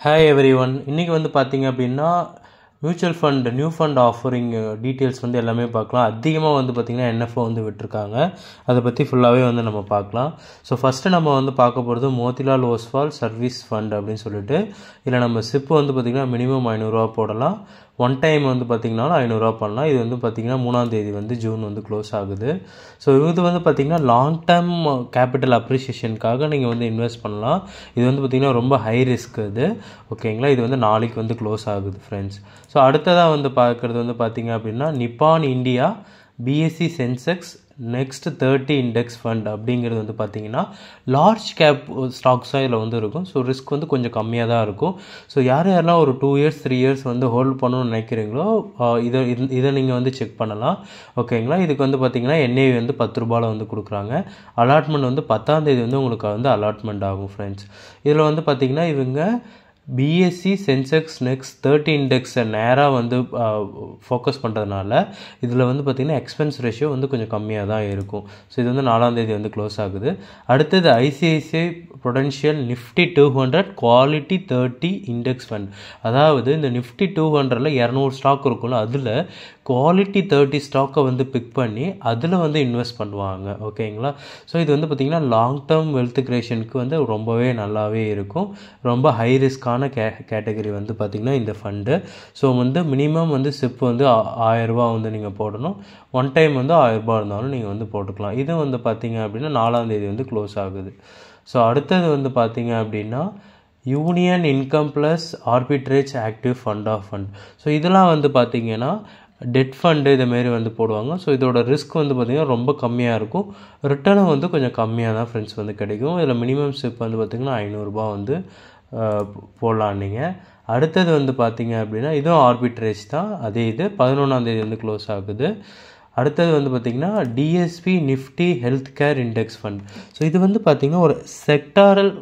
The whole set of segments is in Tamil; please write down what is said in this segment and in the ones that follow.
Hi every one. இன்றைக்கி வந்து பார்த்திங்க அப்படின்னா mutual fund new fund offering details வந்து எல்லாமே பார்க்கலாம். அதிகமாக வந்து பார்த்திங்கன்னா என்எஃப்ஓ வந்து விட்டுருக்காங்க. அதை பற்றி ஃபுல்லாகவே வந்து நம்ம பார்க்கலாம். ஸோ ஃபஸ்ட்டு நம்ம வந்து பார்க்க போகிறது மோதிலால் ஓஸ்வால் சர்வீஸ் ஃபண்ட் அப்படின்னு சொல்லிட்டு. இதில் நம்ம சிப்பு வந்து பார்த்திங்கன்னா மினிமம் 500 போடலாம். ஒன் டைம் வந்து பார்த்திங்கனாலும் 500 பண்ணலாம். இது வந்து பார்த்திங்கன்னா 3ஆம் தேதி வந்து ஜூன் வந்து க்ளோஸ் ஆகுது. ஸோ இது வந்து பார்த்திங்கன்னா லாங் டேர்ம் கேபிட்டல் அப்ரிஷியேஷனுக்காக நீங்கள் வந்து இன்வெஸ்ட் பண்ணலாம். இது வந்து பார்த்திங்கன்னா ரொம்ப ஹை ரிஸ்க் இது. ஓகேங்களா, இது வந்து நாளைக்கு வந்து க்ளோஸ் ஆகுது ஃப்ரெண்ட்ஸ். ஸோ அடுத்ததாக வந்து பார்க்குறது வந்து பார்த்திங்க அப்படின்னா நிப்பான் India BSc Sensex next 30 index fund அப்படிங்கிறது வந்து பார்த்திங்கன்னா லார்ஜ் கேப் ஸ்டாக்ஸாக இதில் வந்து இருக்கும். ஸோ ரிஸ்க் வந்து கொஞ்சம் கம்மியாக தான் இருக்கும். ஸோ யாரெல்லாம் ஒரு 2 இயர்ஸ் 3 இயர்ஸ் வந்து ஹோல்ட் பண்ணணும்னு நினைக்கிறீங்களோ இதை நீங்கள் வந்து செக் பண்ணலாம். ஓகேங்களா, இதுக்கு வந்து பார்த்திங்கன்னா என்ஏவி வந்து 10 ரூபாயில் வந்து கொடுக்குறாங்க. அலாட்மெண்ட் வந்து 10ஆம் தேதி வந்து உங்களுக்கு வந்து அலாட்மெண்ட் ஆகும் ஃப்ரெண்ட்ஸ். இதில் வந்து பார்த்திங்கன்னா இவங்க பிஎஸ்சி சென்செக்ஸ் நெக்ஸ்ட் 30 இண்டெக்ஸை நேராக வந்து ஃபோக்கஸ் பண்ணுறதுனால இதில் வந்து பார்த்திங்கன்னா எக்ஸ்பென்ஸ் ரேஷியோ வந்து கொஞ்சம் கம்மியாக தான் இருக்கும். ஸோ இது வந்து 4ஆம் தேதி வந்து க்ளோஸ் ஆகுது. அடுத்தது ICICI Prudential Nifty 200 quality 30 index fund. அதாவது இந்த நிஃப்டி 200ல் 200 ஸ்டாக் இருக்கும்ல, அதில் குவாலிட்டி 30 ஸ்டாக்கை வந்து பிக் பண்ணி அதில் வந்து இன்வெஸ்ட் பண்ணுவாங்க. ஓகேங்களா, ஸோ இது வந்து பார்த்திங்கன்னா லாங் டேர்ம் வெல்த் கிரியேஷனுக்கு வந்து ரொம்பவே நல்லாவே இருக்கும். ரொம்ப ஹை ரிஸ்க்கான கேட்டகரி வந்து பார்த்திங்கன்னா இந்த ஃபண்டு. ஸோ வந்து மினிமம் வந்து சிப் வந்து 1000 ரூபா வந்து நீங்கள் போடணும். ஒன் டைம் வந்து 1000 ரூபா இருந்தாலும் நீங்கள் வந்து போட்டுக்கலாம். இது வந்து பார்த்திங்க அப்படின்னா 4ஆம் தேதி வந்து க்ளோஸ் ஆகுது. ஸோ அடுத்தது வந்து பார்த்திங்க அப்படின்னா Union income plus arbitrage active fund of fund. So இதெல்லாம் வந்து பார்த்திங்கன்னா டெட் ஃபண்டு இதுமாரி வந்து போடுவாங்க. ஸோ இதோட ரிஸ்க் வந்து பார்த்திங்கன்னா ரொம்ப கம்மியாக இருக்கும். ரிட்டர்னும் வந்து கொஞ்சம் கம்மியாக தான் ஃப்ரெண்ட்ஸ் வந்து கிடைக்கும். இதில் மினிமம் சிப் வந்து பார்த்திங்கன்னா 500 ரூபா வந்து போடலாம் நீங்கள். அடுத்தது வந்து பார்த்திங்க அப்படின்னா இதுவும் ஆர்பிட்ரேஜ் தான். அதே இது 11ஆம் தேதி வந்து க்ளோஸ் ஆகுது. அடுத்தது வந்து பார்த்திங்கன்னா DSP Nifty health care index fund. So இது வந்து பார்த்திங்கன்னா ஒரு செக்டாரல்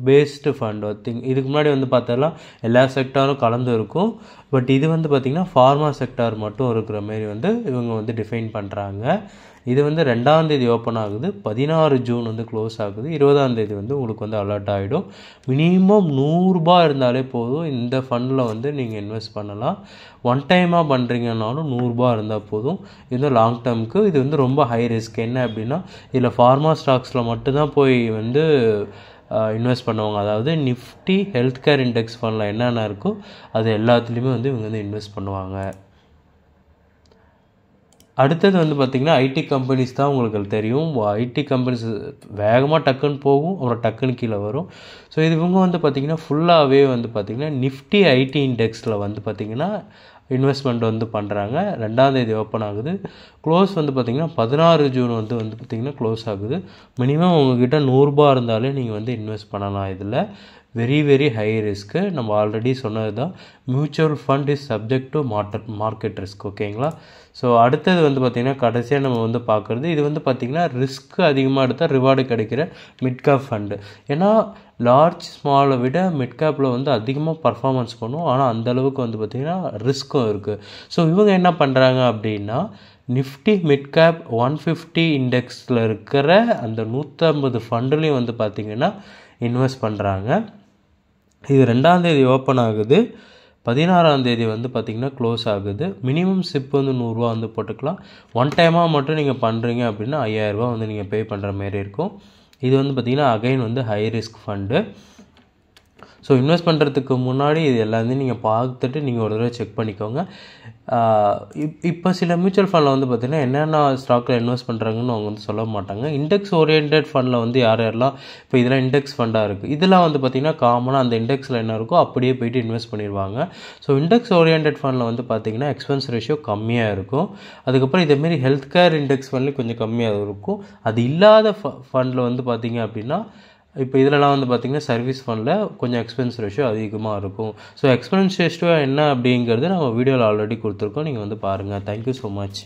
பேஸ்டு ஃபண்ட். இதுக்கு முன்னாடி வந்து பார்த்தாலாம் எல்லா செக்டாரும் கலந்து இருக்கும். பட் இது வந்து பார்த்திங்கன்னா ஃபார்மா செக்டார் மட்டும் இருக்கிற மாரி வந்து இவங்க வந்து டிஃபைன் பண்ணுறாங்க. இது வந்து 2ஆம் தேதி ஓப்பன் ஆகுது. 16 ஜூன் வந்து க்ளோஸ் ஆகுது. 20ஆம் தேதி வந்து உங்களுக்கு வந்து அலர்ட் ஆகிடும். மினிமம் 100 ரூபா இருந்தாலே போதும் இந்த ஃபண்டில் வந்து நீங்கள் இன்வெஸ்ட் பண்ணலாம். ஒன் டைமாக பண்ணுறீங்கன்னாலும் 100 ரூபா இருந்தால் போதும். இது லாங் டேர்முக்கு இது வந்து ரொம்ப ஹை ரிஸ்க். என்ன அப்படின்னா இதில் ஃபார்மா ஸ்டாக்ஸில் மட்டும்தான் போய் வந்து இன்வெஸ்ட் பண்ணுவாங்க. அதாவது நிஃப்டி ஹெல்த் கேர் இண்டெக்ஸ் ஃபண்டில் என்னென்ன இருக்கோ அது எல்லாத்துலேயுமே வந்து இவங்க வந்து இன்வெஸ்ட் பண்ணுவாங்க. அடுத்தது வந்து பார்த்திங்கன்னா ஐடி கம்பெனிஸ் தான் உங்களுக்கு தெரியும். ஐடி கம்பெனிஸ் வேகமாக டக்குன்னு போகும், அப்புறம் டக்குன்னு கீழே வரும். ஸோ இது இவங்க வந்து பார்த்திங்கன்னா ஃபுல்லாகவே வந்து பார்த்திங்கன்னா நிஃப்டி ஐடி இண்டெக்ஸில் வந்து பார்த்திங்கன்னா இன்வெஸ்ட்மெண்ட் வந்து பண்ணுறாங்க. 2ஆம் தேதி ஓப்பன் ஆகுது. க்ளோஸ் வந்து பார்த்திங்கன்னா 16 ஜூன் வந்து பார்த்திங்கன்னா க்ளோஸ் ஆகுது. மினிமம் உங்ககிட்ட 100 ரூபா இருந்தாலே நீங்கள் வந்து இன்வெஸ்ட் பண்ணலாம். இதில் வெரி வெரி ஹை ரிஸ்க்கு. நம்ம ஆல்ரெடி சொன்னது தான், mutual fund is subject to market risk. ஓகேங்களா, ஸோ அடுத்தது வந்து பார்த்திங்கன்னா கடைசியாக நம்ம வந்து பார்க்குறது இது வந்து பார்த்திங்கன்னா ரிஸ்க் அதிகமாக எடுத்தால் ரிவார்டு கிடைக்கிற மிட் கேப் ஃபண்டு. ஏன்னா லார்ஜ் ஸ்மாலை விட மிட் கேப்பில் வந்து அதிகமாக பர்ஃபார்மன்ஸ் பண்ணும். ஆனால் அந்தளவுக்கு வந்து பார்த்திங்கன்னா ரிஸ்க்கும் இருக்குது. ஸோ இவங்க என்ன பண்ணுறாங்க அப்படின்னா நிஃப்டி மிட் கேப் 150 இண்டெக்ஸில் இருக்கிற அந்த 150 ஃபண்டுலேயும் வந்து பார்த்திங்கன்னா இன்வெஸ்ட் பண்ணுறாங்க. இது 2ஆம் தேதி ஓப்பன் ஆகுது. 16ஆம் தேதி வந்து பார்த்திங்கன்னா க்ளோஸ் ஆகுது. மினிமம் சிப் வந்து 100 ரூபா வந்து போட்டுக்கலாம். ஒன் டைமாக மட்டும் நீங்கள் பண்ணுறீங்க அப்படின்னா 5000 ரூபா வந்து நீங்கள் பே பண்ணுற மாரி இருக்கும். இது வந்து பார்த்திங்கன்னா அகைன் வந்து high risk fund. So invest பண்ணுறதுக்கு முன்னாடி இது எல்லாத்தையும் நீங்கள் பார்த்துட்டு நீங்கள் ஒரு தடவை செக் பண்ணிக்கோங்க. இப்போ சில மியூச்சுவல் ஃபண்டில் வந்து பார்த்திங்கன்னா என்னென்ன ஸ்டாக்கில் இன்வெஸ்ட் பண்ணுறாங்கன்னு அவங்க வந்து சொல்ல மாட்டாங்க. இண்டெக்ஸ் ஓரியன்ட் ஃபண்டில் வந்து யாரெல்லாம் இப்போ இதெல்லாம் இண்டெக்ஸ் ஃபண்டாக இருக்குது, இதெல்லாம் வந்து பார்த்திங்கன்னா காமனாக அந்த இண்டெக்ஸில் என்ன இருக்கோ அப்படியே போய்ட்டு இன்வெஸ்ட் பண்ணிடுவாங்க. ஸோ இண்டெக்ஸ் ஓரியன்ட் ஃபண்டில் வந்து பார்த்திங்கன்னா எக்ஸ்பென்ஸ் ரேஷியோ கம்மியாக இருக்கும். அதுக்கப்புறம் இதேமாரி ஹெல்த் கேர் இண்டெக்ஸ் ஃபண்ட்லேயும் கொஞ்சம் கம்மியாக இருக்கும். அது இல்லாத ஃபண்டில் வந்து பார்த்திங்க அப்படின்னா இப்போ இதிலலாம் வந்து பார்த்திங்கன்னா சர்வீஸ் ஃபண்டில் கொஞ்சம் எக்ஸ்பென்ஸ் ரேஷியோ அதிகமாக இருக்கும். ஸோ எக்ஸ்பென்ஸ் ரேஷியோ என்ன அப்படிங்கிறது நம்ம வீடியோவில் ஆல்ரெடி கொடுத்துருக்கோம். நீங்கள் வந்து பாருங்கள். Thank you so much.